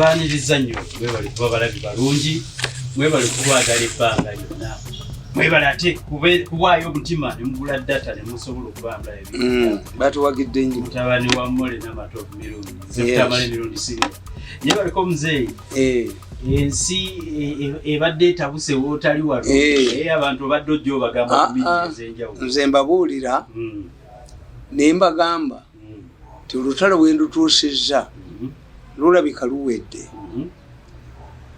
tubaniriza nnyo mwebale kuba balabi balungi mwebale kukwagala ebbanga lyonna mwebale ate kuwaayo omutima ne mugula data ne musobola okubambula ebintu batuwagidde nnyo mutabani wa Mole n'amatovu mirundi zebutamala emirundi siri yebaleko muzeeyi ensi ebadde etabuse wootali wano abantu obadde ojja obagamba kubinywa ez'enjawulo nze mbabuulira ne mbagamba ti olutalo bwe ndutuusizza lulabika luwedde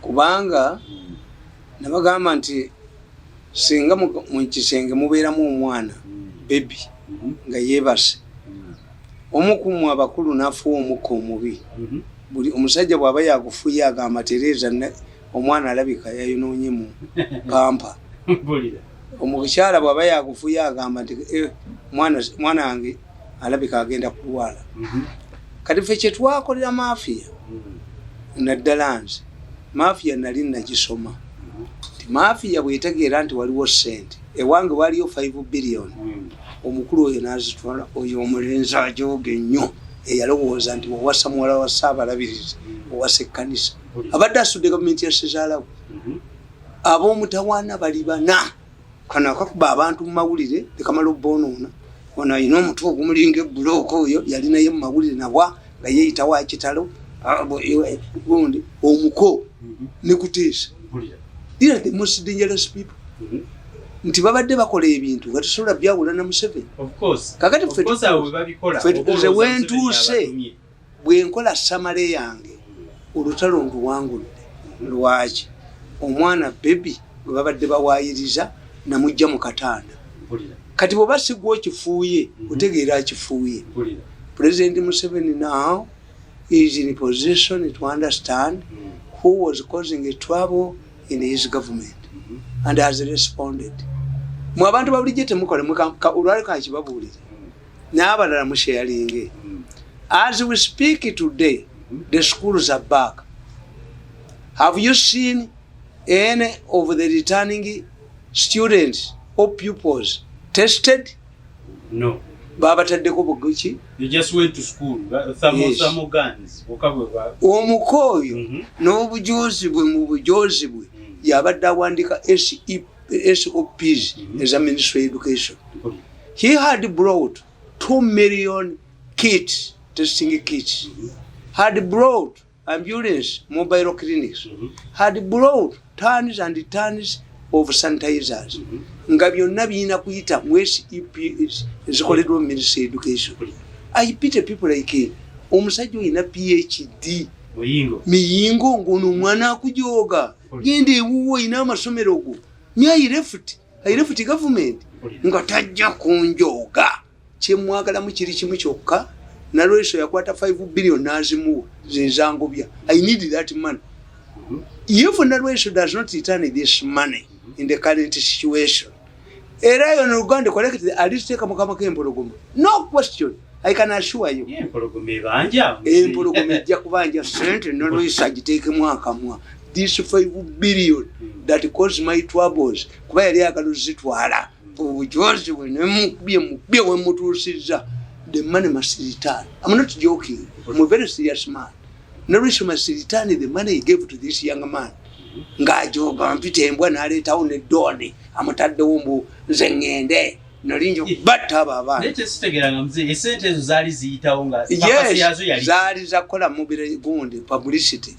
kubanga nabagamba nti singa mu kisenge mubeeramu omwana bebi nga yeebase omukumu abakulu n'afuwa omukka omubi buli omusajja bw'aba yagufuye agamba Tereza omwana alabika yayonoonye mu pampa omukyala bw'aba yagufuye agamba nti mwana wange alabika agenda kulwala kati ffe kye twakolera maafiya naddala nze maafiya nali nagisoma ti maafiya bwetegeera nti waliwo ssente ewange waliyo 5 billion omukulu oyo n'azitwala oyo omulenzi ajooga ennyo eyalowooza nti wawasa muwala wa Ssaabalabirizi owasa ekkanisa abadde asudde gavumenti ya Sezaalawo ab'omutawaana bali 4 kano akakuba abantu mu mawulire tekamala obboonoona ono ayina omutwe ogumulinga ebbulooka oyo yali naye mu mawulire nabwa nga yeeyitawo akitalo gundi omuko ne kuteesa these are the most dangerous people nti babadde bakola ebintu nga tusobola byawula na Museveni kakati ffe wentuuse bwe nkola samale yange olutalo nduwangulire lwaki omwana bebi bwe babadde bawaayiriza namujja mu katanda kati bw'oba sigwa okifuuye otegeera akifuuye President Museveni now is in a position to understand who was causing a trouble in his government and has responded. Mu abantu babulijje temukola olwali kankibabuulire n'abalala musharinge. As we speak today, the schools are back. Have you seen any of the returning students or pupils tested? No. Baba taddeko buguki. You just went to school. Thermogans. Omukoyo n'obujozi bwe mu bujozi bwe yabadde awandika SOPs as a Ministry of Education. He had brought 2 million kits, testing kits. Had brought ambulance, mobile clinics. Had brought tons and tons of sanitizers. Nga byonna biyina kuyita mu SEPs ezikoleddwa mu Ministry of Education. I pity people like omusajja oyina PhD miyingo ng'ono omwana akujooga genda ewuwo oyina amasomero go I left government nga tajja kunjooga kyemwagalamu kiri kimu kyokka nalweso yakwata 5 billion n'azimuwa zenzangobya. I need that money. If Nalweso does not return this money in the current situation, era yono Uganda collected at least take mukama k'empologoma. No question. I can assure you. Empologoma ebanja. Empologoma ejja kubanja sente Nalweso agiteekemu akamwa. This 5 billion that caused my troubles. Kuba yali ayagala zitwala. Obujozi bwe mubye we mutuusizza. The money must return. I'm not joking. I'm a very serious man. Nalweso must return the money he gave to this young man. Ng'ajooga mpita embwa n'aleetawo n'eddooni amutaddewo mbu nze ŋŋende nolinjo batta abo abaana. Naye kyesitegeeranga muzeeyi esente ezo zaali ziyitawo nga pakasi yazo yali zaali zakola mubire gundi publicity.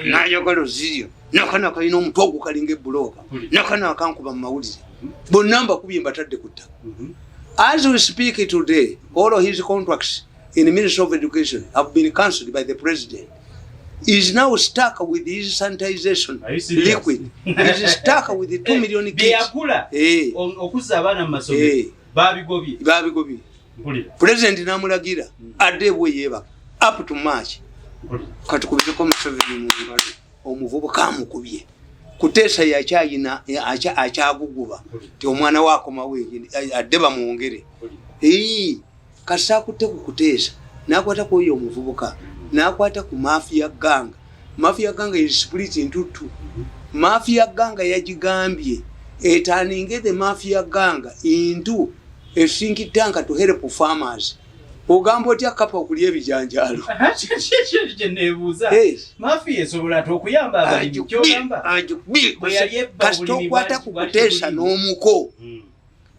N'ayogalo ziryo nakana kalina omutwe ogukalinga ebbulooka nakana akankuba mu mawulire bonna mbakubye mbatadde ku ttaka. As we speak today, all of his contracts in the Ministry of Education have been cancelled by the President. He is now stuck with his sanitization liquid. He is stuck with the 2 million kids. Okuza abaana mu masomero babigobye. President namulagira adde bwe yeba up to March. Katukubireko Museveni mu ngalo omuvubuka amukubye. Kuteesa yakyayina akyaguguba ti omwana waako mawenge adde bamwongere. Kasakutte ku kuteesa n'akwata ku oyo omuvubuka n'akwata ku mafia gang. Mafia gang is split into 2. Mafia gang yagigambye eturning the mafia gang into a think tank to help farmers ogamba otya kapa okulya ebijanjalo nebuuza mafia esobola okuyamba abalimi kyogamba kasitokwata kukuteesa n'omuko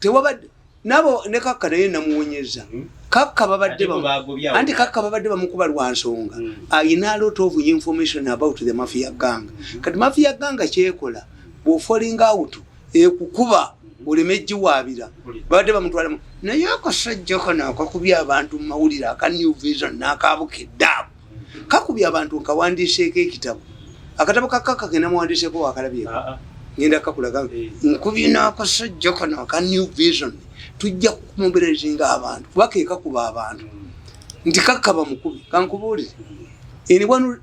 tewabadde nabo ne Kakka naye namuwonyeza Kakka babadde anti Kakka babadde bamukuba lwa nsonga ayina a lot of information about the mafia gang kati mafia gang kyekola bw'ofalling out ekukuba oleme jiwaabira babadde bamutwala naye akasajja kano akakubya abantu mu mawulire aka New Vision n'akabukedde abo kakubya abantu nkawandiiseeko ekitabo akatabo ka Kakka ke namuwandiiseeko wakalabyeko ngenda kakulaga nkubye n'akasajja kano aka New Vision tujja kumuberezinga abantu kuba ke kakuba abantu nti Kakka bamukubi kankubuulire in one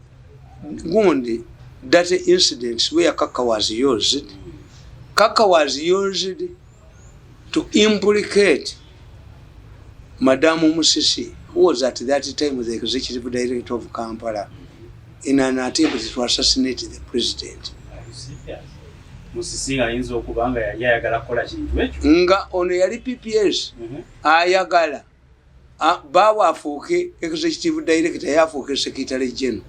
gundi that incident where Kakka was used to implicate Madam Musisi, who was at that time the executive director of Kampala, in an attempt to assassinate the president. Musisi ayinza okubanga yali ayagala kola kintu ekyo nga ono yali PPS ayagala bawa afuuke executive director yafuuke secretary general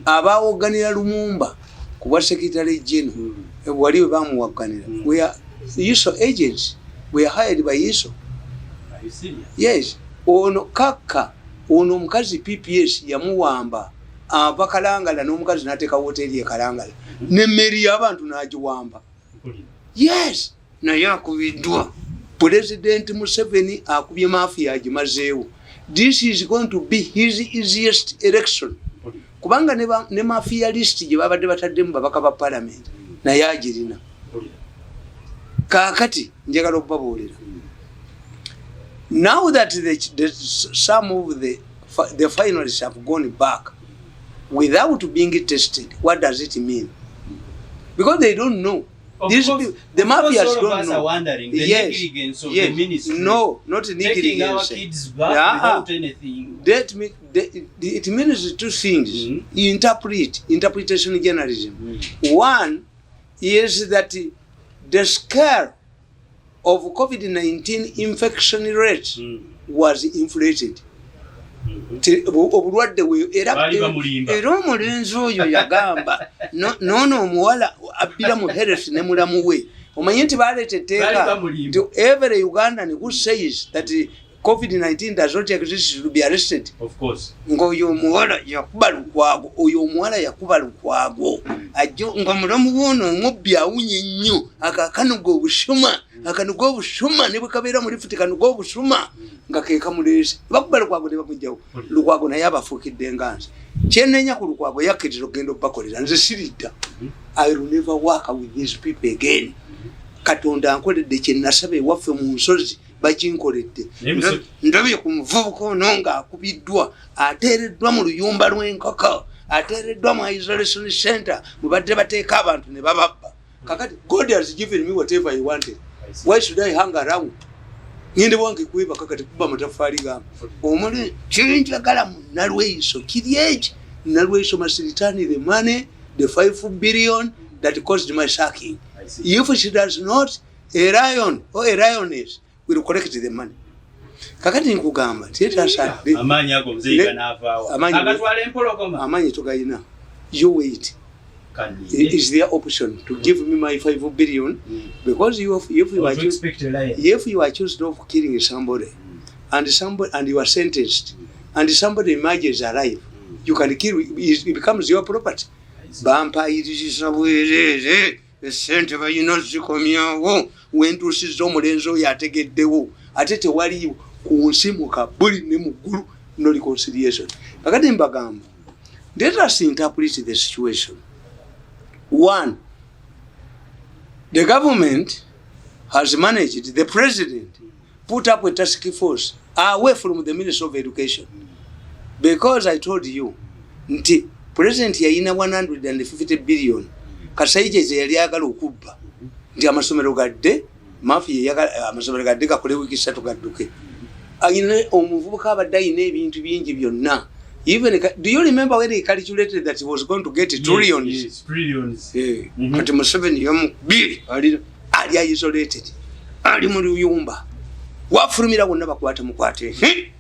abawoganira Lumumba kuba secretary general wali we bamuwaganira where ISO agents were hired by ISO. Are you serious? Yes. Ono Kakka ono mukazi PPS yamuwamba abakalangala n'omukazi n'ateeka hoteli e Kalangala n'emmeri y'abantu n'agiwamba. Yes. Naye akubiddwa President Museveni akubye mafia agimazeewo. This is going to be his easiest election. Kubanga ne mafia list gye babadde bataddemu babaka ba parliament naye agirina. Kakati njagala okubabuulira. Now that some of the finalists have gone back without being tested, what does it mean? Because they don't know. These people, the mafias don't know. Wondering the negligence of yes. The ministry. No, not negligence. Taking our kids back without anything. It means two things. Interpretation journalism. One is that the scale of COVID-19 infection rate was inflated. Obulwadde era omulenzi oyo yagamba nono omuwala abbira mu health ne mulamu we omanyi nti baleeta etteeka every Ugandan who says that COVID-19 does not exist should be arrested. Of course. Ng'oyo omuwala yakuba lukwago oyo omuwala yakuba lukwago ajjo nga mulamu gwono omubbi awunye nnyo akakanuga obusuma akanuga obusuma ne bwe kabeera mu lifuti kanuga obusuma nga ke kamuleese bakuba lukwago ne bamugjawo lukwago naye abafuukidde enganzi kyenenya ku lukwago yakkiriza okugenda obbakolera nze siridda. I will never work with these people again. Katonda ankoledde kye nasaba ewaffe mu nsozi bakinkoledde ndabye ku muvubuka ono ng'akubiddwa ateereddwa mu luyumba lw'enkoko ateereddwa mu isolation center mwe badde bateeka abantu ne bababba. Kakati God has given me whatever he wanted. Why should I hang around? Ngende wange kuiba kakati kuba matafali gamba omuli kinjagala mu Nalweyiso kiri eki Nalweyiso must return the money, the 5 billion that caused my sacking. If she does not, a lion or a lioness will collect the money. Kakati nkugamba tietasa amanyi ago mzee kanavaawa akatwala empologoma amanyi tugayina. You wait. Is there option to give me my 5 billion because if you are accused of killing somebody and you are sentenced and somebody emerges alive, you can kill, it becomes your property. Bampayiriza bwerere esente bayina zikomyawo wentuusiza omulenzi oyo ategeddewo ate tewali kunsimuka buli ne muggulu no reconciliation. Kakati mbagamba, let us interpret the situation. One, the government has managed, the president put up a task force away from the Ministry of Education. Because I told you, nti president yayina 150 billion Kasaije yali agala okubba nti amasomero gadde mafia yagala amasomero gadde gakole wiki 3 gadduke ayina omuvubuka abadde ayina ebintu bingi byonna. Even do you remember when he calculated that he was going to get trillions? Yes, trillions. Kati Museveni yamubiri ali isolated ali mu luyumba wafulumira wonna bakwata mukwate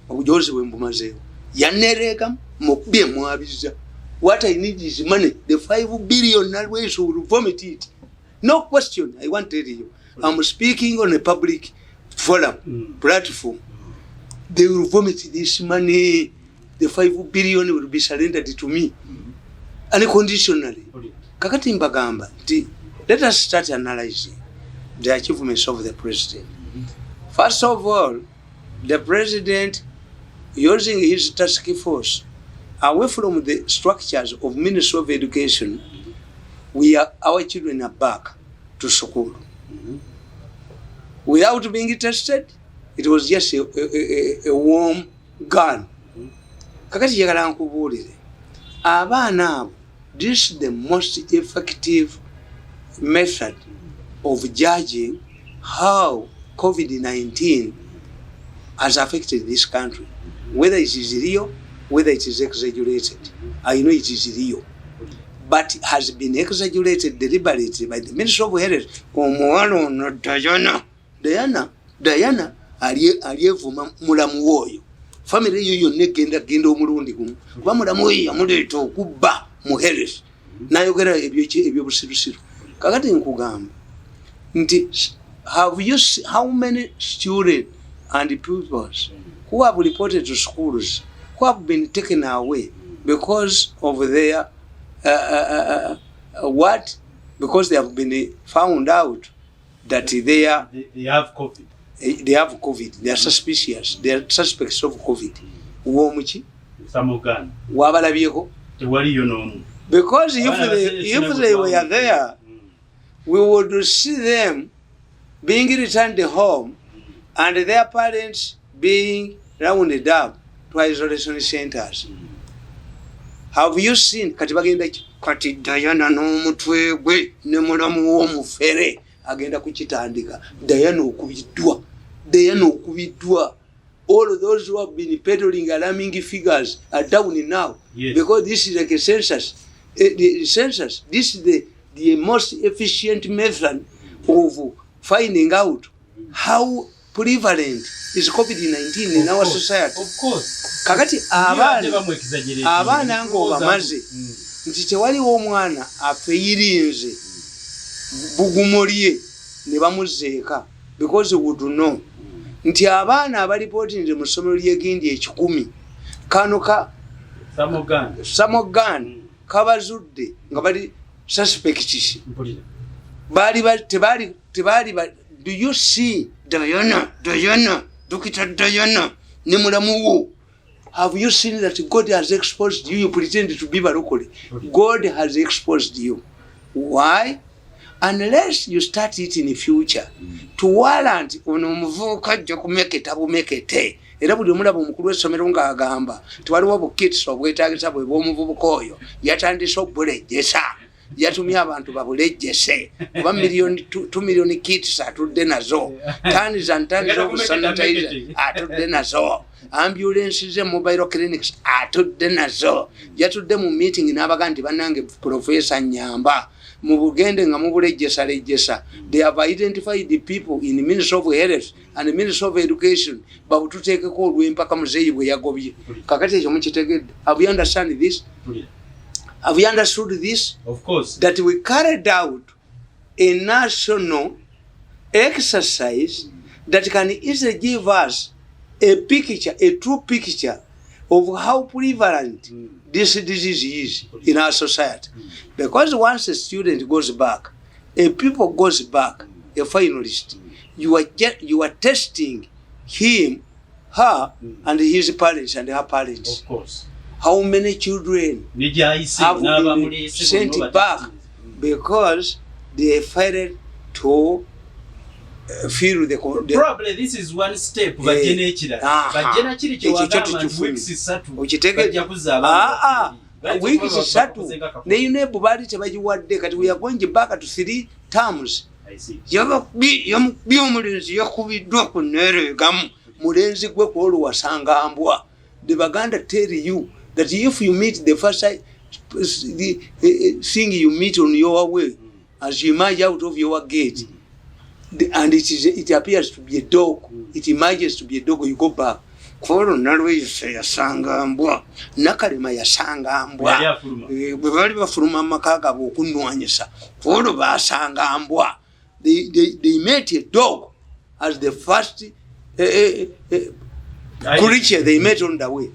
obujozi bwembumazeewo yanereka mukubye mwabiza. What I need is money. The 5 billion always will vomit it. No question. I want to tell you. I'm speaking on a public forum, platform. They will vomit this money. The 5 billion will be surrendered to me unconditionally. Kakati mbagamba, let us start analyzing the achievements of the president. First of all, the president, using his task force, away from the structures of Ministry of Education, our children are back to school. Without being tested, it was just a warm gun. Kakati yagala nkubulire. Abaana abo, this is the most effective method of judging how COVID-19 has affected this country. Whether it is real, whether it is exaggerated. I know it is real. But it has been exaggerated deliberately by the Ministry of Health. Diana, aliyevuma mulamu woyo. Family yoyo negenda omulundi gumu. Kuba mulamu woyo yamuleeta okubba mu health. Nayogera ebyo busirusiru. Kakati nkugamba nti have you seen how many students and pupils who have reported to schools who have been taken away because of their what? Because they have been found out that they have COVID. They have COVID. They are suspicious. They are suspects of COVID. Uomuchi? Samogan. Wabalabieko? Because if they were there, we would see them being returned home and their parents being rounded up to isolation centers. Have you seen kati Diana n'omutwe gwe ne mulamu w'omufere agenda kukitandika? Diana okubiddwa. All of those who have been peddling alarming figures are down now. Yes. Because this is like a census. The census, this is the most efficient method of finding out how prevalent is COVID-19 in our society. Of course. Kakati abaana ng'obamaze nti tewaliwo omwana afeyirinze bugumolye ne bamuzeeka because we would know nti abaana abalipootinze mu ssomero ly'Egindi 10 kano ka Samogan kabazudde nga bali suspects tebali do you see Diana Dr. Diana ne mulamu wo? Have you seen that God has exposed you? You pretend to be locally. God has exposed you. Why? Unless you start it in the future to warrant onomuvuka jja kumeketa bumekete. Era buli omulaba omukulu w'essomero ng'agamba tewaliwo bukitso obwetaagisa bwe bw'omuvubuka oyo yatandise obulejjesa. Yatumye abantu babulejjese kuba 2 million kits atudde nazo, tons and tons of sanitizer atudde nazo, ambulances and mobile clinics atudde nazo. Yatudde mu meeting n'abaga nti bannange Professor Nyamba mu bugende nga mubulejjesa. They have identified the people in the Ministry of Health and the Ministry of Education babututeekeko olw'empaka muzeeyi bwe yagobye. Kakati ekyo mukitegedde. Have you understand this? Have you understood this? Of course. That we carried out a national exercise that can easily give us a picture, a true picture of how prevalent this disease is in our society. Because once a student goes back, a pupil goes back, a finalist, you are testing him, her, and his parents and her parents. Of course. How many children have been sent back because they failed to feel the probably this is one step bajene kiri weeks 3 ne UNEB bali tebajiwadde kati we are going back to 3 terms. Omulenzi yakubiddwa ku neregamu mulenzi gwe kwolu wasangambwa. The Baganda tell you that if you meet the first thing you meet on your way, as you emerge out of your gate, and it appears to be a dog, it emerges to be a dog, you go back. Kolo Nalweyisa yasanga mbwa, Nakalema yasanga mbwa, bwe bali bafuluma amaka gaabwe okunwanyisa, Kolo basanga mbwa. They met a dog as the first creature they met on the way.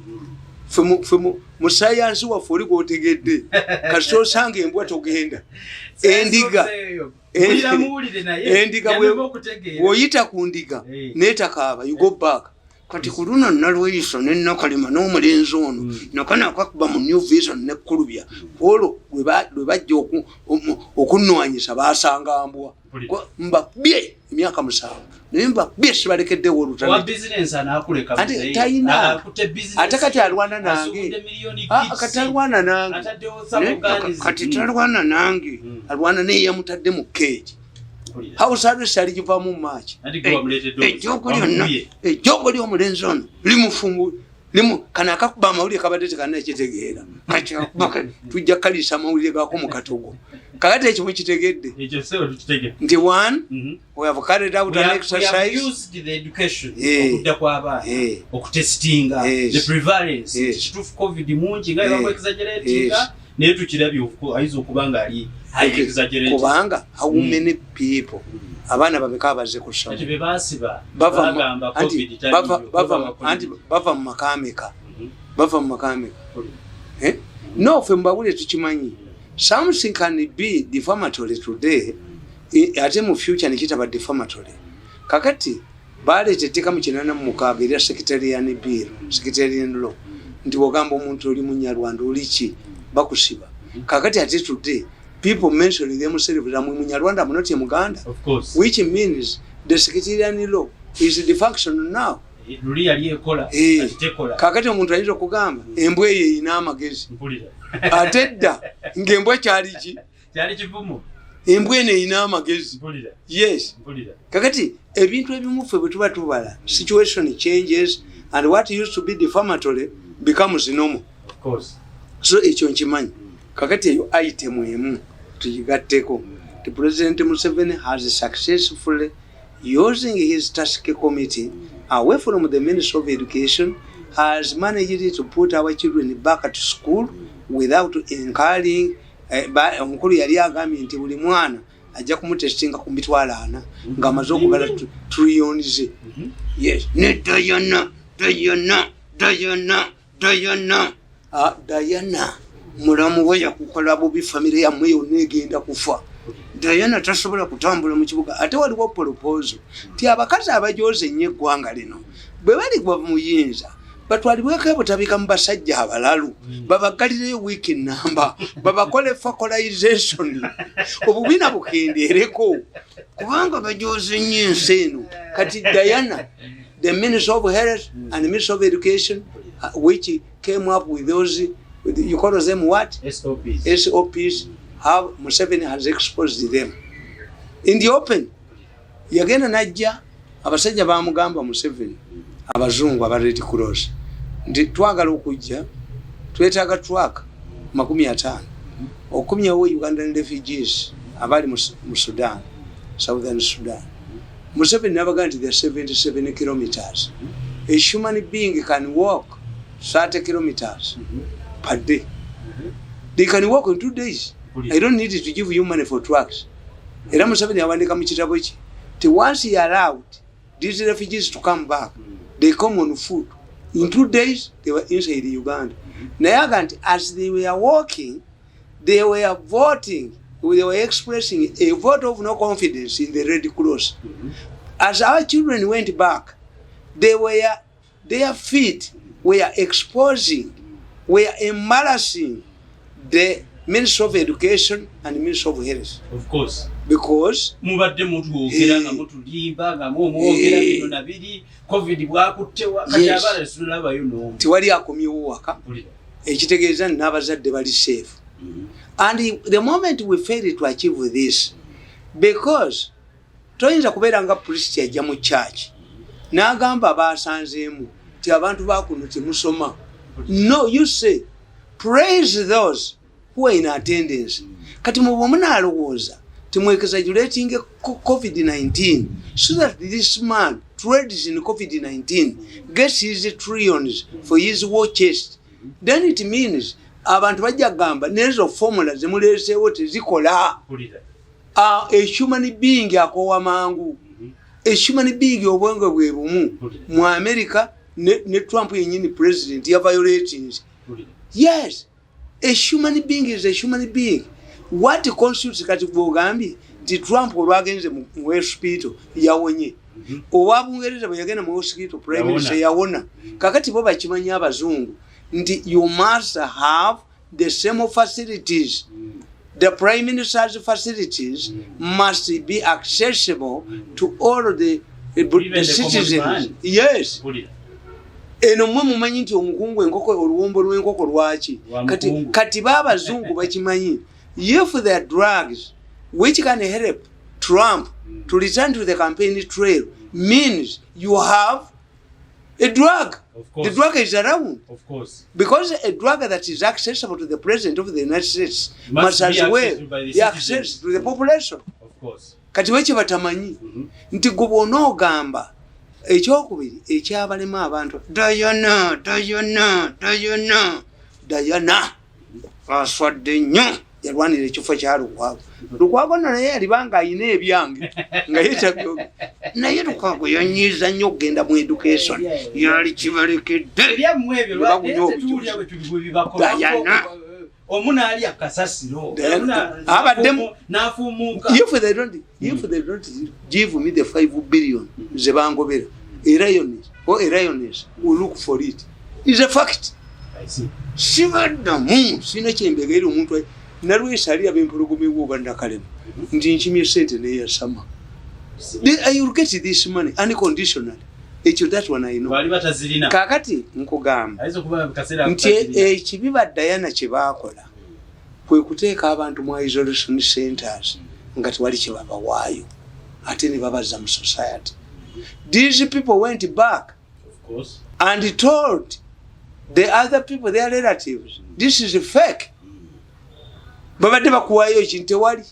Mu science waffe oli gwotegedde kasita osanga embwa togenda. Endiga bw'oyita ku ndiga n'etakaaba you go back. Kati ku luno Nalweyisa ne Nakalema n'omulenzi ono nakana akakuba mu New Vision ne Kulubya olwo lwe bajja okunwanyisa baasanga mbwa mbabye emyaka 7 naye mbabye sibalekeddewo olutalo talina ate kati alwana nange kati alwana nange kati talwana nange alwana naye yamutadde mu keegi hawusalwesi aligiva mu maaki ejjogo ly'omulenzi ono limu kana akakuba amawulire kabadde tekanakitegeera tujja kaliisa amawulire gaako mu katogo kakati ekyo mwekitegedde nti one we have carried out an exercise okudda kw'abaana okutestinga the prevalence kituufu covid mungi nga ebamu exaggeratinga naye tukirabye ayinza okuba nga ali kubanga how many people abaana bameka abaze kusoma bava mu makameka no ffe mbawule tukimanyi something can be defamatory today ate mu future nekitaba defamatory kakati baleeta etteeka mu 86 erya secretarian bill secretarian law nti wogamba omuntu oli munyarwanda oli ki bakusiba kakati ate today people mention themselves as Munyarwanda, I'm not a Muganda. Of course. Which means the secretarian law is the function now. Kakati omuntu ayinza okugamba embwa eyo erina amagezi. Ate dda ng'embwa kyali kivumu. Embwa eno erina amagezi. Yes. Kakati ebintu ebimu ffe bwe tuba tubala situation changes and what used to be defamatory becomes normal. Of course. So ekyo nkimanyi. Kakati eyo item emu tuyigatteko. The President Museveni has successfully using his task committee away from the Ministry of Education has managed to put our children back to school without incurring omukulu yali agambye nti buli mwana ajja kumutestinga ku mitwalo 4 ng'amaze okubala trillions. Yes. Ne Diana mulamu we yakukola bubi family yammwe yonna egenda kufa. Diana tasobola kutambula mu kibuga ate waliwo proposal ti abakazi abajoze ennyo eggwanga lino bwe bali gwa muyinza batwalibweko butabika mu basajja abalalu babagalireyo wiiki namba babakole focalization obubina bukendeereko kubanga bajoze nnyo ensi eno. Kati Diana, the Minister of Health and the Minister of Education which came up with those you call them what? SOPs. How Museveni has exposed them in the open. Yagenda najja abasajja bamugamba Museveni abazungu aba Red Cross ndi twagala okujja twetaaga truck 50 okumyawo Ugandan refugees abali mu Sudan, Southern Sudan. Museveni nabaga nti they are 77 kilometers. A human being can walk 30 kilometers per day. They can walk in 2 days. I don't need to give you money for trucks. Era Museveni yawandika mu kitabo ki ti once he allowed these refugees to come back, they come on foot. In 2 days, they were inside Uganda. Nayaganti, as they were walking, they were voting, they were expressing a vote of no confidence in the Red Cross. As our children went back, their feet were exposing, were embarrassing the Minister of Education and Minister of Health. Of course. Because mubadde mutu ogera nga mutu limba nga mwogera bino nabiri covid bwakuttewa kati abala sulaba no tiwali akomyewo waka ekitegeeza n'abazadde bali safe. And the moment we fail to achieve this, because toyinza kubeera nga priest yajja mu church n'agamba baasanzeemu ti abantu bakuno temusoma. No, you say praise those who are in attendance. Kati mu bwe munaalowooza to exaggerating COVID-19 so that this man trades in COVID-19, gets his trillions for his war chest. Then it means abantu bajja gamba nezo formula zemuleseewo tezikola. A human being akowa mangu. A human being obwenge bwe bumu mu America ne Trump yenyini president ya violating. Yes, a human being is a human being. What constitutes kati bwogambi ti Trump olwagenze mu hospital yawonye. Owabungereza bwe yagenda mu hospital prime minister yawona. Kakati bo bakimanya abazungu nti you must have the same facilities. The prime minister's facilities must be accessible to all the citizens. Yes. Eno mwe mumanyi nti omukungu enkoko oluwombo lw'enkoko lwaki kati babazungu bakimanyi. If there are drugs which can help Trump to return to the campaign trail means you have a drug. The drug is around. Of course. Because a drug that is accessible to the president of the United States must as well be access to the population. Of course. Kati weche batamanyi nti gobona ogamba ekyokubiri ekyabalema abantu Diana aswadde nnyo yalwanira ekifo kya Lukwago naye yalibanga ayina ebyange nga yetagyo naye Lukwago yanyiza nnyo okugenda mu education yali kibalekedde ebyamwe ebyo lwatulya bwe tubibakola omuna ali akasasiro abaddemu n'afumuuka. If they don't give me the 5 billion ze bangobera a lioness will look for it. Is a fact. I see. Sibaddamu sina kyembegera omuntu nalwesa ali abempologome w'obanda kalema nti nkimye sente neyasama. I will get this money unconditionally. That one I know. Kakati nkugamba nti ekibiba Diana kye baakola kwe kuteeka abantu mu isolation centers nga tewali kye babawaayo ate ne babaza mu society. These people went back, of course, and told the other people, their relatives, this is fake. Babadde bakuwaayo ekintu tewali.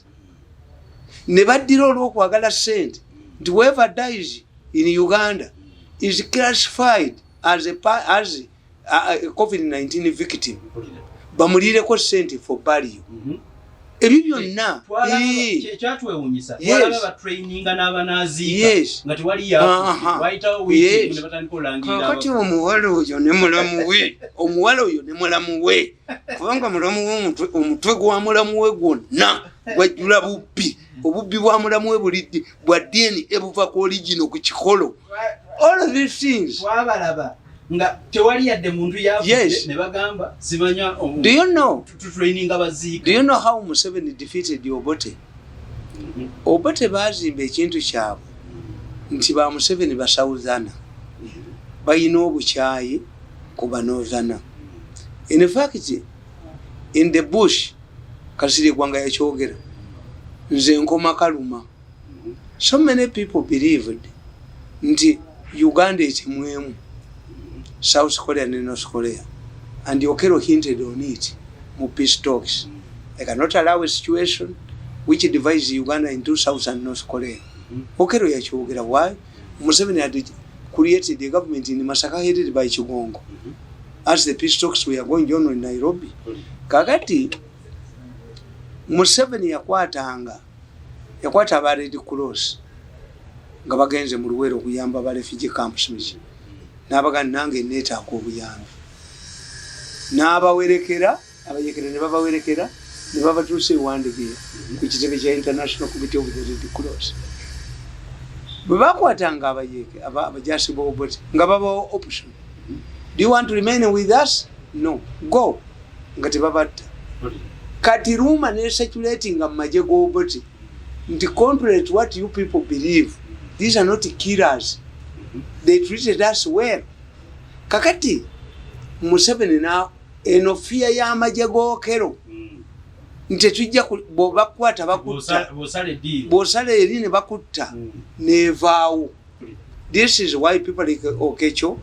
Ne baddira olw'okwagala sente nti whoever dies in Uganda is classified as a COVID-19 victim. Bamulireko sente for burial. Ebyo byonna kyatwewunyisa twalaba batraininga n'abanaziika nga tewali wayitawo wiiki ne batandika olangira kakati omuwala oyo ne mulamu we kubanga mulamu we omutwe gwa mulamu we gwonna gwajjula bubbi obubbi bwa mulamu we bulidde bwa DNA ebuva ku origino ku kikolo. All of these things twabalaba nga tewali yadde muntu yavude ne bagamba simanya do you know training abaziika. Do you know how Museveni defeated Obote? Obote bazimba ekintu kyabwe nti ba Museveni basawuzana bayina obukyayi ku banoozana. In fact in the bush Kasirye Gwanga yakyogera nze nkoma kaluma. So many people believed nti Uganda etimwemu South Korea and North Korea, and Okello hinted on it mu peace talks. They cannot allow a situation which divides Uganda into South and North Korea. Okello yakyogera why Museveni had created a government in Masaka headed by Chigongo as the peace talks were going on in Nairobi. Kakati Museveni yakwata aba Red Cross nga bagenze mu Luwero okuyamba ba refugee camps miji n'abaganda nange neetaako obuyambi n'abawerekera abayekera ne babawerekera ne babatuusa ewandegeera ku kitebe kya International Committee of the Red Cross. Bwe bakwatanga abayeke abajasi b'Obote nga babawo option. Do you want to remain with us? No. Go. Nga tebabatta. Kati rumor ne circulating mu magye g'Obote nti contrary to what you people believe, these are not killers. They treated us well. Kakati Museveni na enofia ya amagye g'Okello nti tujja bobakwata bakutta bosale eri ne bakutta nevaawo. This is why people like Okecho,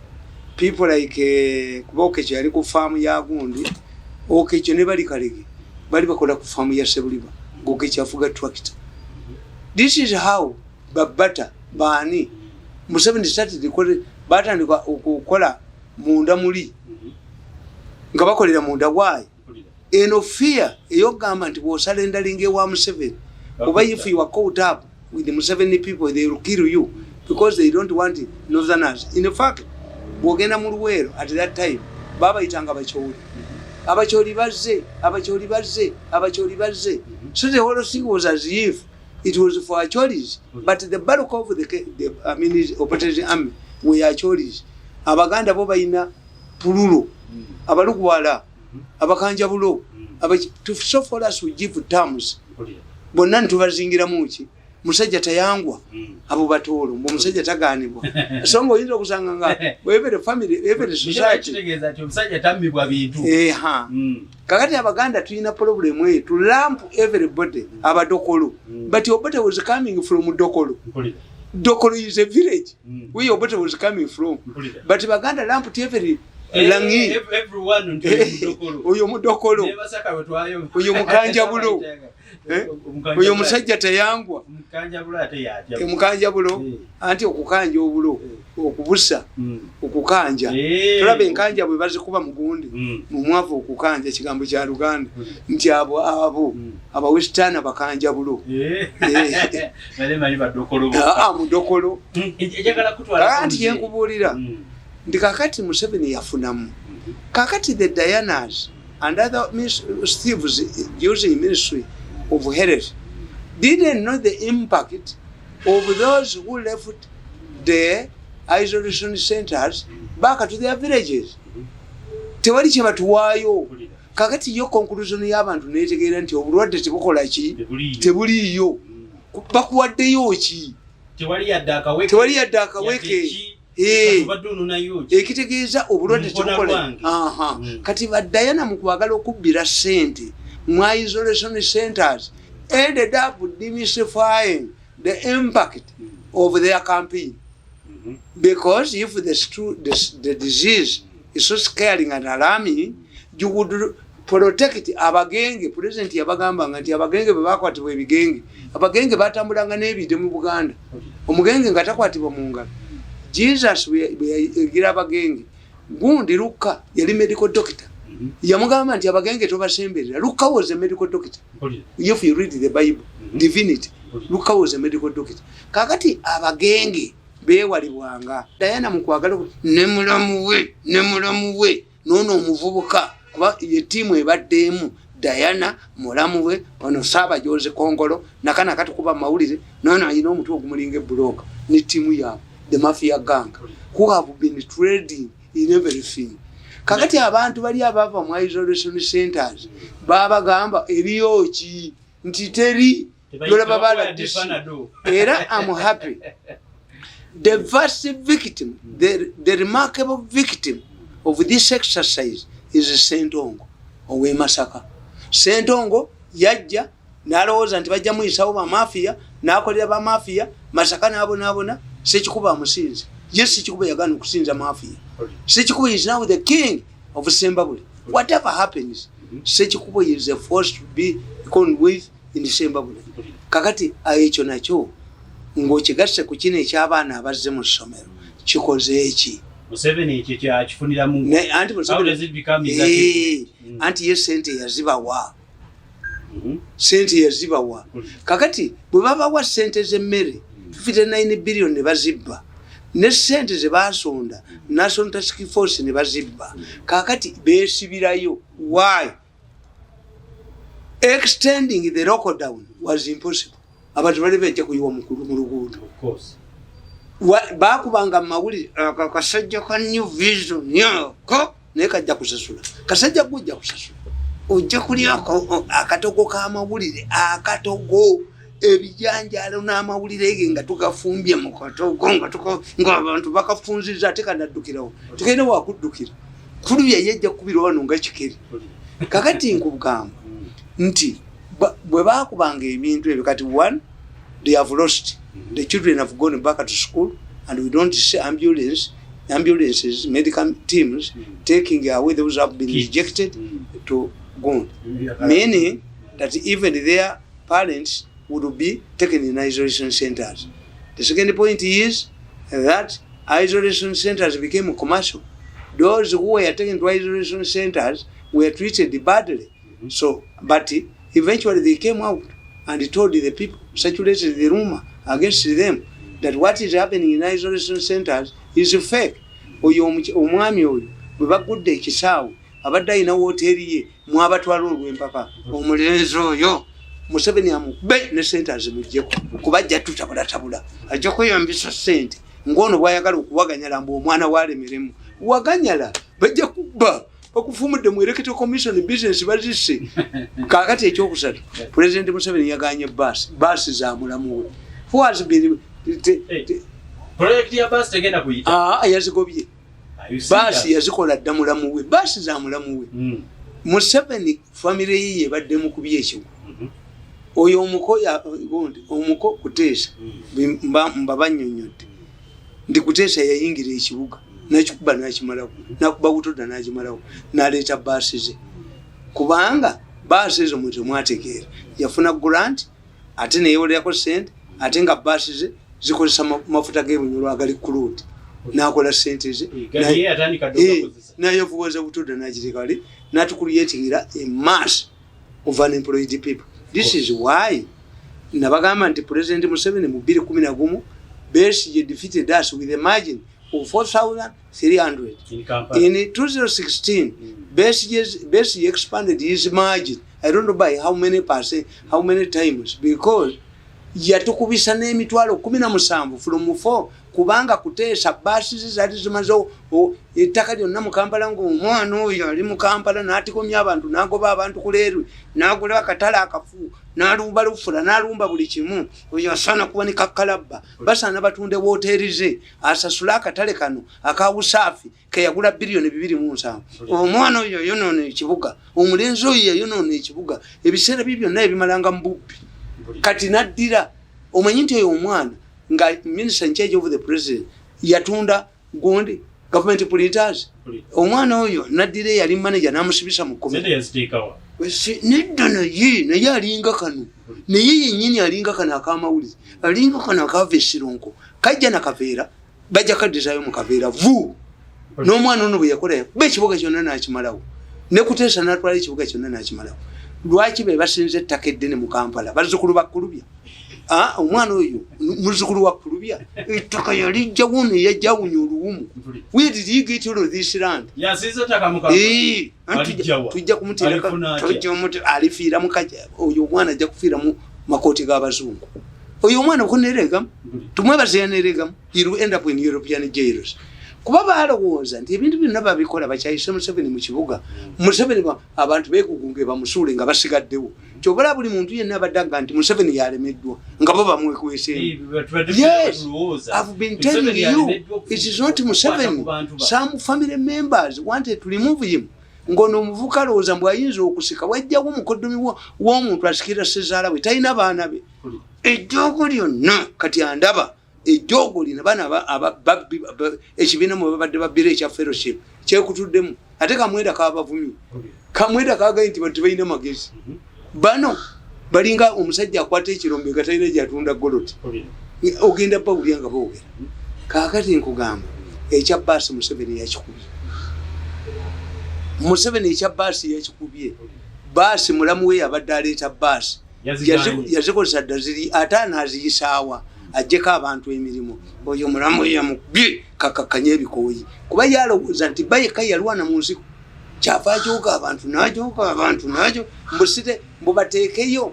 people like Okecho yali ku faamu ya Gundi, Okecho ne bali kalege bali bakola ku faamu ya Sebuliba. Okecho afuga tractor This is how Babata Bani Museveni started batandika okukola munda muli nga bakolera munda wayi eno fear eyogamba nti bw'osalendalinga ewa Museveni oba if you are caught up with the Museveni people they will kill you because they don't want northerners. In fact bw'ogenda mu Luweero at that time babayitanga abakyoli bazze so the whole thing was as if it was for Acholis, but the bulk of the opposition army were Acholis. Abaganda bo bayina Pululu, Abalugwala, Abakanjabulo, to so for us we give terms. Bonan to Vazingira Muchi, Musajja Tayangwa, Abu Batoro, Musajja Taganibo. Some go into Kusanga, wherever the family, every society. Kakati Abaganda tuina problem way to lamp everybody Abadokolo. But your butter was coming from Dokolo. Dokolo is a village where your butter was coming from. But Baganda lamp every Langi everyone Uyo Mudokolo Uyo Mukanjabulo Uyo Musajja Tayangwa Mukanjabulo anti okukanja obulo okubusa okukanja tulabe enkanja bwe bazikuba mugundi mu mwavu okukanja kigambo kya Luganda nti abo aba western bakanjabulo bale mali badokolo mudokolo ejagala kutwala anti yenkubulira ndi kakati Museveni yafunamu kakati the Dianas and other thieves using ministry of heritage didn't know the impact of those who left the isolation centers back to their villages. Tewali kye batuwaayo kakati yo conclusion y'abantu netegeera nti obulwadde tebukola ki tebuliyo bakuwaddeyo ki tewali yadde akaweke ekitegeeza obulwadde tebukola kati baddayana mu kwagala okubbira ssente mu isolation centers ended up demystifying the impact of their campaign. Because if the disease is so scaring and alarming, you would protect abagenge. President yabagamba nti abagenge bebakwatibwa ebigenge abagenge batambulanga n'ebide mu Buganda omugenge nga takwatibwa mu ngalo. Jesus gira abagenge gundi Luka yali medical doctor yamugamba nti abagenge tobasemberera. Luka was a medical doctor. If you read the Bible divinity Luka was a medical doctor. Kakati abagenge bewalibwanga Diana mukwagala nemulamu we nono omuvubuka kuba ye timu ebaddemu Diana mulamu we ono Saba Jose Kongolo nakana katukuba mawulire nono ayina omuntu ogumulinga block ne timu ya the mafia gang who have been trading in everything. Kakati abantu bali abava mu isolation centers baba gamba eriyo ki nti teri dola babala era I'm happy. The first victim, the remarkable victim of this exercise is Sentongo owe Masaka. Sentongo yajja nalowooza nti bajja muyisawo ba mafia nakolera ba mafia Masaka nabona Sekikuba amusinza. Yes, Sekikuba yagana okusinza mafia. Sekikuba is now the king of Zimbabwe. Whatever happens, Sekikuba is a force to be reckoned with in Zimbabwe. Kakati ekyo nakyo ng'okigasse ku kino eky'abaana abazze mu ssomero kikoze eki Museveni ekyo kyakifuniramu anti ye sente yazibawa sente yazibawa kakati bwe babawa sente z'emmere 59 billion ne bazibba ne sente ze baasonda National Task Force ne bazibba kakati beesibirayo. Why? Extending the lockdown was impossible. Abantu bali bajja kuyiwa mukulu mu luguudo. Of course. Bakubanga mawulire akasajja ka New Vision ko naye kajja kusasula. Kasajja kujja kusasula. Ojja kuli akatogo k'amawulire akatogo ebijanjalo n'amawulire ge nga tugafumbye mu katogo nga abantu bakafunziza ate kanaddukirawo. Tekayina wakuddukira. Kulubya yejja kubirwa wano nga kikeri. Kakati nkugamba nti bwe bakubanga ebintu ebyo kati one they have lost the children have gone back to school and we don't see ambulances medical teams taking away those who have been rejected to go meaning that even their parents would be taken in isolation centers. The second point is that isolation centers became commercial. Those who were taken to isolation centers were treated badly. So, but eventually they came out and told the people, circulated the rumor against them that what is happening in isolation centers is fake. Omwami oyo bwe bagudde ekisaawe abadde alina wooteeri ye mwabatwala olw'empaka omulenzi oyo Museveni amube ne sente azimuggyeko kuba ajja tutabulatabula ajja kweyambisa ssente ng'ono bw'ayagala okuwaganyala mbu omwana walemeremu waganyala bajja kubba bakufumudde mu electoral commission business bazisse kaakati ekyokusatu President Museveni yaganye baasi za mulamu we who has been project ya baasi tegenda kuyita yazigobye baasi yazikola dda mulamu we baasi za mulamu we Museveni famire ye yebadde mu kubya ekigo oyo omuko kuteesa mbabanyonyodde ndi kuteesa yayingira ekibuga nakikuba nakimalawo nakuba butoda nakimalawo naleeta baasi ze kubanga baasi ezo mwe temwategeera yafuna grant ate neyewolerako sente ate nga baasi ze zikozesa mafuta g'ebunyolo agali crude nakola sente ze nayevuwaza butoda nakireka wali natukuliyetingira a mass of unemployed people. This is why nabagamba nti President Museveni mu 2011 Besigye defeated us with a margin of 4,300. In 2016, Besigye expanded his margin. I don't know by how many percent, how many times, because yatukubisa n'emitwalo 17 from 4 kubanga kuteesa baasi zali zimaze ettaka lyonna mu Kampala ng'omwana oyo ali mu Kampala n'atikomya abantu n'agoba abantu ku leerwe n'agula akatale akafu n'alumba lufula n'alumba buli kimu oyo asaana kubanika kalabba basaana batunde wooteeri ze asasula akatale kano aka Busaafi ke yagula bilioni 2.7 omwana oyo yonoona ekibuga omulenzi oyo yayonoona ekibuga ebiseera bye byonna ebimalanga mu bubbi kati naddira omanyi nti oyo omwana nga minister in charge of the president yatunda gondi government printers omwana oyo naddira yali manager namusibisa mu komiti nedda naye alinga kano naye yennyini alinga kano akamawulizi alinga kano akava esironko kajja nakaveera bajja kadizaayo mu kaveera vu n'omwana ono bwe yakola kuba ekibuga kyonna nakimalawo ne kuteesa natwala ekibuga kyonna nakimalawo lwaki be basinze ettaka eddene mu Kampala bazzukulu bakkulubya omwana oyo muzzukulu wa kulubya ettaka yalijja wuno yajjawunya oluwumu where did he get all of this land tujja kumutereka alifiira mukaja oyo omwana ajja kufiira mu makooti g'abazungu oyo omwana okuneregamu tumwebaze yaneregamu he will end up in European jails kuba balowooza nti ebintu byonna babikola bakyayise Museveni mu kibuga Museveni abantu beekugunge bamusuule nga basigaddewo kyobala buli muntu yenna abaddaga nti Museveni yalemeddwa nga bo bamwekwesembu. Yes, I've been telling you it is not Museveni. Some family members wanted to remove him. Ngono omuvuka alowooza mbu ayinza okusika wajjawo omukoddomi w'omuntu asikira ssezaala we talina baana be ejjoogo lyonna kati andaba ejjoogo lina baana ekibiina mwe babadde babbira ekya fellowship kyekutuddemu ate kamwenda kabavumye kamwenda kagaye nti bati balina magezi bano balinga omusajja akwata ekirombe nga talina gyatunda goloti ogenda bawulya nga boogera kaakati nkugamba ekya baasi Museveni yakikubye Museveni ekya baasi yakikubye baasi mulamu we yabadde aleeta baasi yazikozesa dda ziri ate anaaziyisaawa ajjeko abantu emirimu oyo mulamu yamukubye kakakanya ebikooyi kuba yalowooza nti bayeka yalwana mu nsiko kyava ajooga abantu najo mbusite mbubateekeyo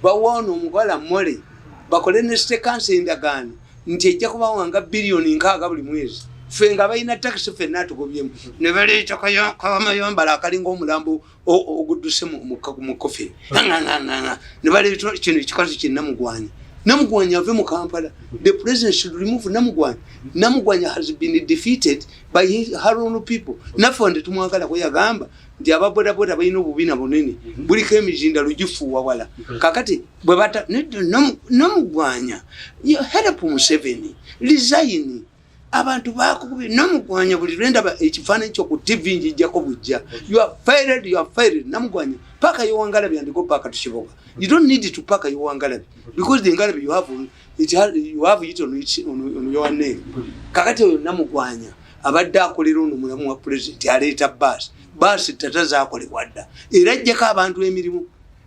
bawoona omukola mmole bakole ne stekansi endagaano nti ejja kubawanga bilioni 6 buli mwezi ffe nga balina takisi ffenna atugobyemu ne baleeta kamayambala akalinga omulambo ogudduse mu kofe ne baleeta kino ekikazi kinnamugwanya Namugwanya ave mu Kampala. The president should remove Namugwanya. Namugwanya has been defeated by Harono people. Nafonde tumwagala ko yagamba ndi ababoda boda bayino bubina bunene. Buli kemizinda lujifu wawala. Kakati bwe bata Namugwanya. You help Museveni. Resign. abantu bakubi namugwanya buli lwenda ekifaananyi kyo ku TV njijjako bujja. You are failed namugwanya paka Yowangalabi and go back to Kiboga. You don't need to paka Yowangalabi because the Ngalabi you have it on your name. Kakati oyo namugwanya abadde akolera ono mulamu wa president aleeta basi tata zaakolebwa dda era ajjako abantu emirimu.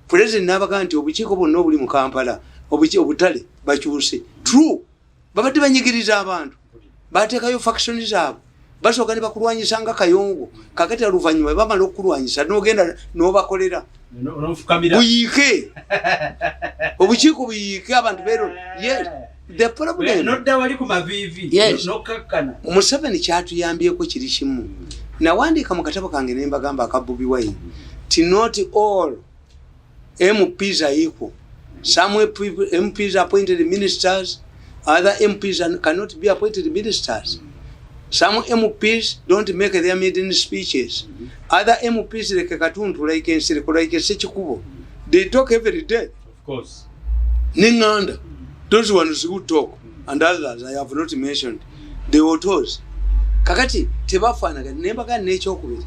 President n'abaga nti obukiiko bwonna obuli mu Kampala obutale bakyuse true babadde banyigiriza abantu bateekayo faction zaabwe basooka ne bakulwanyisa nga Kayongo kakati oluvannyuma bamala okulwanyisa n'ogenda n'obakolera buyiike obukiiko buyiike abantu beero yes the problem nodda wali ku mavivi nokakkana Museveni kyatuyambyeko kiri kimu nawandiika mu katabo kange ne mbagamba aka Bobi Wine ti not all MPs are equal. Some MPs are appointed ministers, other MPs cannot be appointed ministers. Some MPs don't make their maiden speeches. Other MPs like Katuntu, like Nsiriko, like Sechikubo, they talk every day. Of course. Ninganda, those ones who talk, and others I have not mentioned, the authors. Kakati, tebafanaga, nebaga n'ekyokubiri.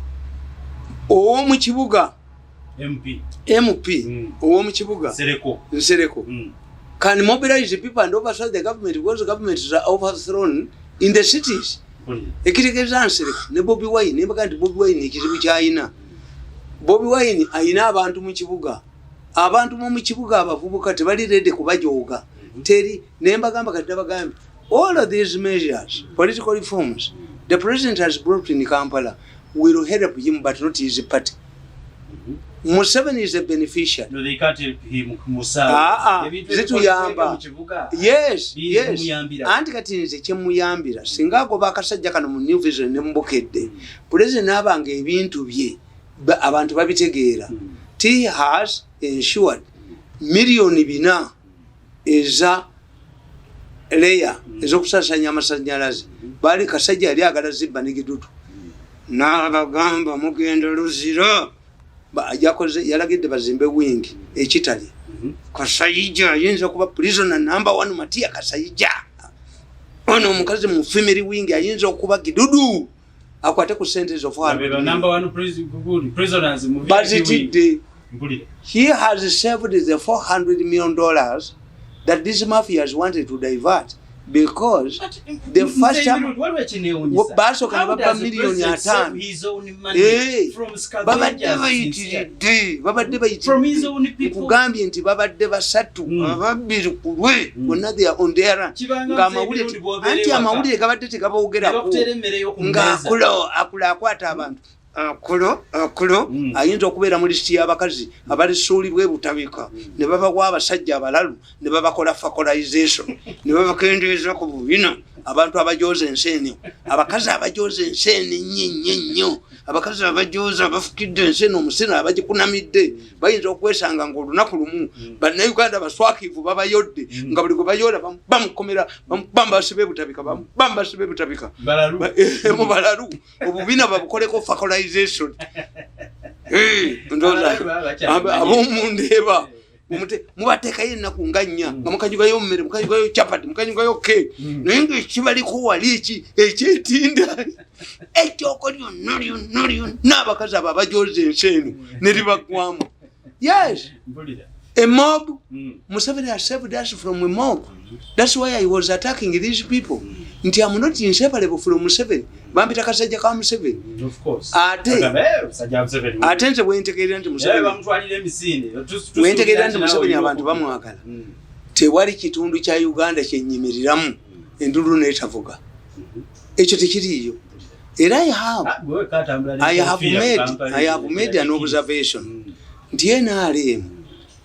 Owo mu kibuga MP owo mu kibuga Nsereko can mobilize people and overthrow the government because the government is overthrown in the cities. Ekitegeeza Nsereko ne Bobi Wine nebaga nti Bobi Wine ekizibu kyayina. Bobi Wine ayina abantu mu kibuga. Abantu mu kibuga abavubuka tebali ready kubajooga. Teri nembagamba kati bagambe all of these measures, political reforms, the president has brought in Kampala will help him but not his party. Museveni is a beneficiary. No, they can't help him. Yes. Anti kati nze kyemuyambira singa agoba akasajja kano mu New Vision ne mbokedde president abanga ebintu bye abantu babitegeera. He has ensured million bina eza leya ezokusasanya amasanyalaze bali kasajja yali agala zibba n'egidutu n'abagamba mugenda luzira yakoze yalagidde bazimbe wingi ekitali Kasayija ayinza kuba prisoner number 1 Matia Kasayija ono omukazi mu family wingi ayinza okuba gidudu akwate ku sentence of number 1 prisoners mu wingi. He has saved the $400 million that these mafias wanted to divert because the first time baso kan baba million ya tan babadde bayitidde from his own people kugambye nti babadde basatu ababiri kulwe bonna they are on their ngamawulire anti amawulire gabadde tegabawogera nga akula akwata abantu akulo ayinza okubeera mu listi y'abakazi abalisuulibwa butabika ne babawa abasajja abalalu ne babakola factorization ne babakendeeza ku bubina abantu abajoza ensenyo abakazi abajoza ensenyo nnyo abakazi abajoza bafukidde ensenyo omusena abagikunamidde bayinza okwesanga ng'olunaku lumu bannayuganda baswakivu babayodde nga buli gwe bayola bamukomera bambasibe butabika bambasibe butabika mu balalu obubina babukoleko factorization ndoza ab'omundeba mubateekayo ennaku nga nnya nga mukanyugayo mmere mukanyugayo chapati mukanyugayo cake naye ng'ekibaliko wali eki ekyetinda ekyokolyo n'abakazi abo abajoza enseeno ne libagwamu. Yes, a mob. Museveni has saved us from a mob. That's why I was attacking these people. Nti I'm not inseparable from Museveni. Bambita kasajja ka Museveni. Of course. Ate nze bwentegeera nti Museveni abantu bamwagala. Tewali kitundu kya Uganda kyenyimiriramu endulu n'etavuga. Ekyo tekiriyo. Era I have made an observation. Nti NRM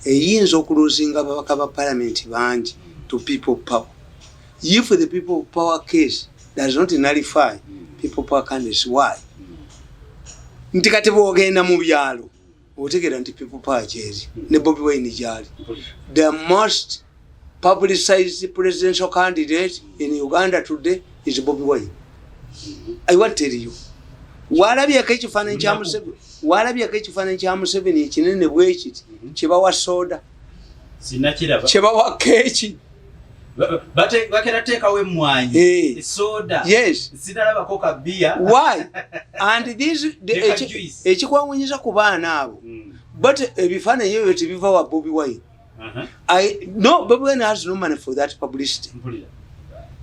eyinza okuluzinga ababaka ba parliament bangi to people power. If the people power case does not nullify people power candidates, why? Nti kati bwogenda mu byalo otegeera nti people power kyeri ne Bobi Wine gyali. The most publicized presidential candidate in Uganda today is Bobi Wine. I want to tell you. Walabyeko ekifaananyi kya Museveni ekinene bwekiti kyebawa soda kyebawa keeki bakera teekawo emmwanyi soda sinalabako ka bia why and this ekikwawunyisa ku baana abo but ebifaananyi ebyo tebiva wa Bobi Wine. No, Bobi Wine has no money for that publicity.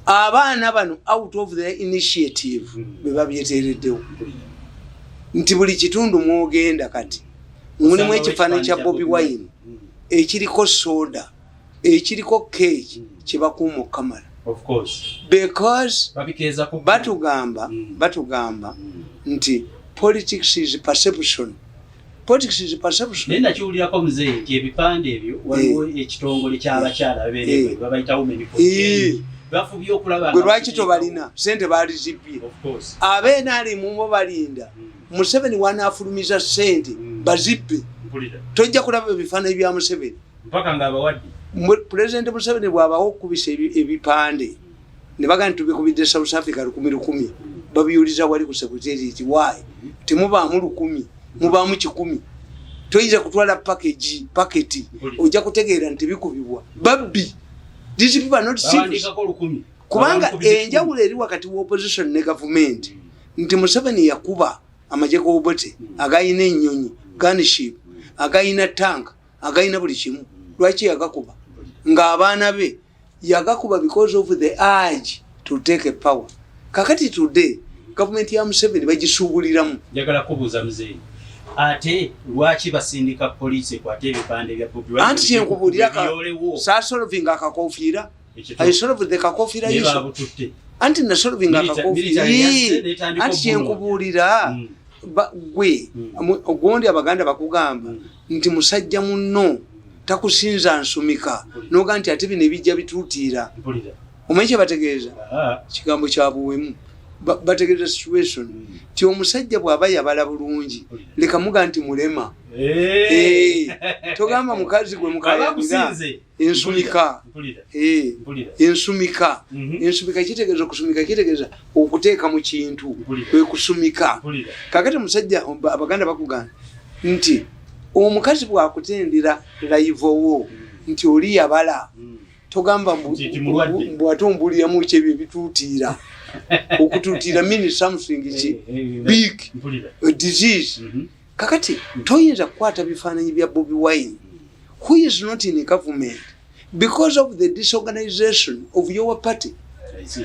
Abaana bano out of their initiative beba byeteereddewo nti buli kitundu mwogenda kati mulimu ekifaananyi kya Bobi Wine ekiriko soda ekiriko cake kibakuuma okamala because batugamba nti politics is perception. Naye nakiwulirako muzeeyi nti ebipande ebyo waliwo ekitongole ky'abakyala beerewe babayita women for change bafubye okulaba gwe lwaki tobalina sente baalizibye abeena ali mumo balinda Museveni wanaafulumiza sente bazibbe tojja kulaba ebifaananyi bya Museveni mpaka ng'abawadde President Museveni bw'abawo okukubisa ebipande ne baga nti tubikubidde South Africa 10,000 babiyuliza wali ku secretariat why temubaamu 1,000 mubaamu 1,000 toyinza kutwala paketi ojja kutegeera nti bikubibwa babbi. These people are not serious. Kubanga enjawulo eri wakati wa opposition ne government nti Museveni yakuba amagye g'obote agayina ennyonyi gunship agayina tank agayina buli kimu lwaki yagakuba ng'abaana be yagakuba because of the urge to take a power. Kakati today government ya Museveni bagisuubuliramu. Njagala kubuuza muzeeyi ate lwaki basindika poliisi ekwate ebipande bya Bobi Wine anti kyenkubuulira saasolvinga akakofiira ayisolvide kakofiira yiso anti nasolvinga akakofiira anti kyenkubuulira gwe ogundi Abaganda bakugamba nti musajja munno takusinza nsumika noga nti ate bino ebijja bituutiira omanyi kye bategeeza kigambo kya buwemu bategeeza situation ti omusajja bw'aba yabala bulungi leka muga nti mulema togamba mukazi gwe mukayamira ensumika ensumika kitegeeza okusumika kitegeeza okuteeka mu kintu kwe kusumika kakati musajja Abaganda bakugamba nti omukazi bw'akutendera live wo nti oli yabala togamba mbwatumbulira mu kyebyo bituutiira okutuutiira mean something big a disease. Kakati toyinza kukwata bifaananyi bya Bobi Wine who is not in a government because of the disorganization of your party.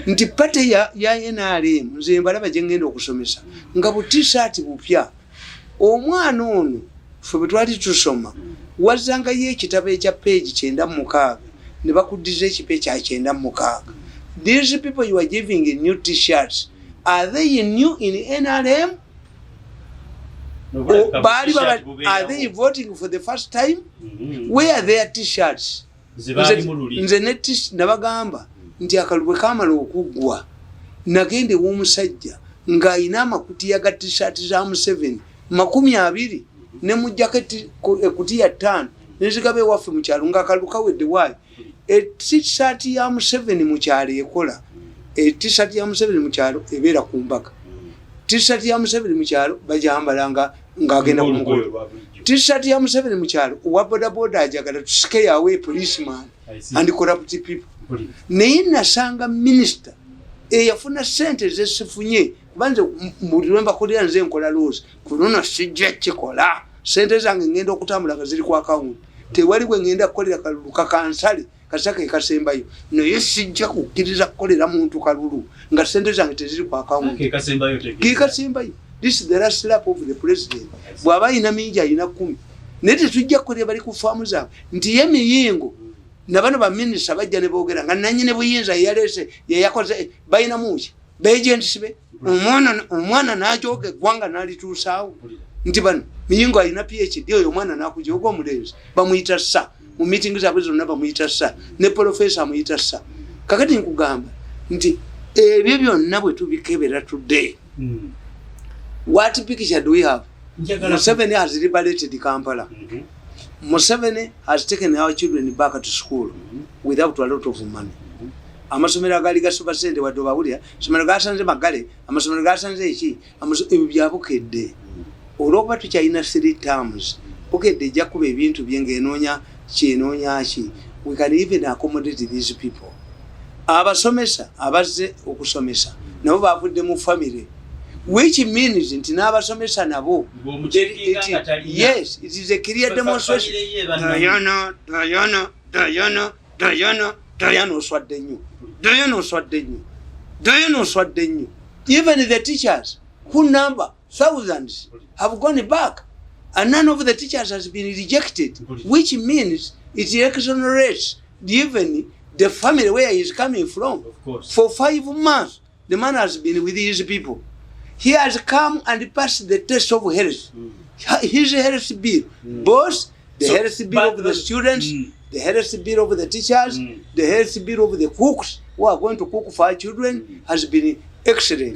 Nti party ya NRM nze mbalaba gye ngenda okusomesa nga butishaati bupya omwana ono ffe bwe twali tusoma wazzangayo ekitabo ekya page 96 ne bakuddiza ekipe kya 96. These people you are giving in new t-shirts, are they new in NRM? Are they voting for the first time? Where are their t-shirts? Nze nabagamba nti akalubwe kamala okuggwa nagende w'omusajja ng'ayina amakuti ya t-shirt za Museveni 20 ne mu jaketi ekutiya 5 nezigabe waffe mu kyalo ng'akalulu kawedde waayo. T-shirt ya Museveni mu kyalo ekola t-shirt ya Museveni mu kyalo ebeera ku mbaga. T-shirt ya Museveni mu kyalo bajambala ng'agenda ku mukolo. T-shirt ya Museveni mu kyalo owa bodaboda ajagala to scare away policeman and corrupt people. Naye nasanga minister eyafuna sente zesifunye kubanze mulirwe mbakolera nze nkola loose kunono sijja kikola sente zange ngenda okutambula nga ziri ku account tewali gwe ngenda kukolera kalulu kakansale kasaka ekasembayo naye sijja kukkiriza kukolera muntu kalulu nga sente zange teziri ku account kikasembayo. This is the last lap of the president. Bw'aba ina mingi ayina 10 naye tetujja kukolera bali ku faamu zaabwe nti ye miyingo na bano ba minister bajja ne boogera nga nanyine buyinza yalese yakoze bayina muki agents be omwana n'ajoga eggwanga n'alituusaawo nti bano miyingo alina PhD oyo omwana n'akujoga omulenzi bamuyita sa mu meeting zaabwe zonna bamuyita sa ne professor amuyita sa. Kakati nkugamba nti ebyo byonna bwe tubikebera today what picture do we have? Museveni has liberated Kampala. Museveni has taken our children back to school without a lot of money. Amasomero agali gasoba sente wadde bawulira amasomero gasanze magale amasomero gasanze eki ebyo byabukedde olwokuba tukyalina 3 terms bukedde ejja kuba ebintu bye ng'enoonya kyenoonya ki we can even accommodate these people abasomesa abazze okusomesa nabo bavudde mu family, which means nti n'abasomesa nabo yes, it is a clear demonstration. Diana oswadde nnyo, Diana oswadde nnyo, Diana oswadde nnyo. Even the teachers who number thousands have gone back and none of the teachers has been rejected, which means it exonerates even the family where he is coming from. For 5 months the man has been with his people. He has come and passed the test of health. His health bill, both the health bill of the students, the health bill of the teachers, the health bill of the cooks who are going to cook for our children has been excellent.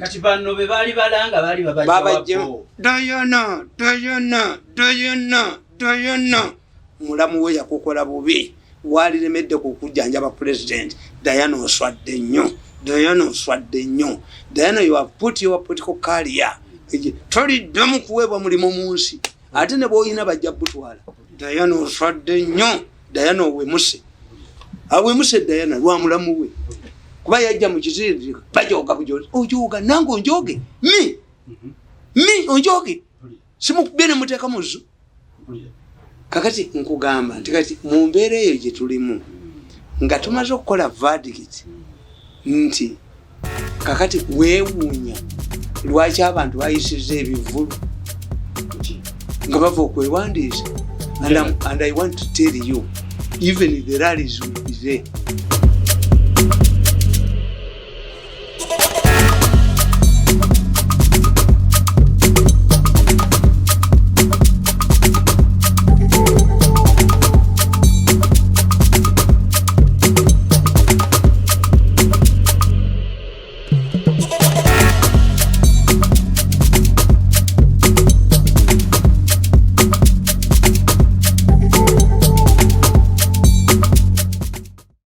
Diana mulamu we yakukola bubi walilemedde kukujjanjaba president. Diana oswadde nnyo, Diana oswadde nnyo. Diana, you have put your political career toliddamu kuweebwa mulimu mu nsi ate ne bw'olina bajja butwala. Diana oswadde nnyo, Diana owemuse, awemuse Diana lwa mulamu we kuba yajja mu kizirika bajooga bujozi. Ojooga nange onjooge mi onjooge simukubye ne muteeka muzu. Kakati nkugamba nti kati mu mbeera eyo gye tulimu nga tumaze okukola verdict nti kakati weewuunya lwaki abantu bayisizza ebivulu nga bava okwewandiisa. And I want to tell you, even the rallies will be there.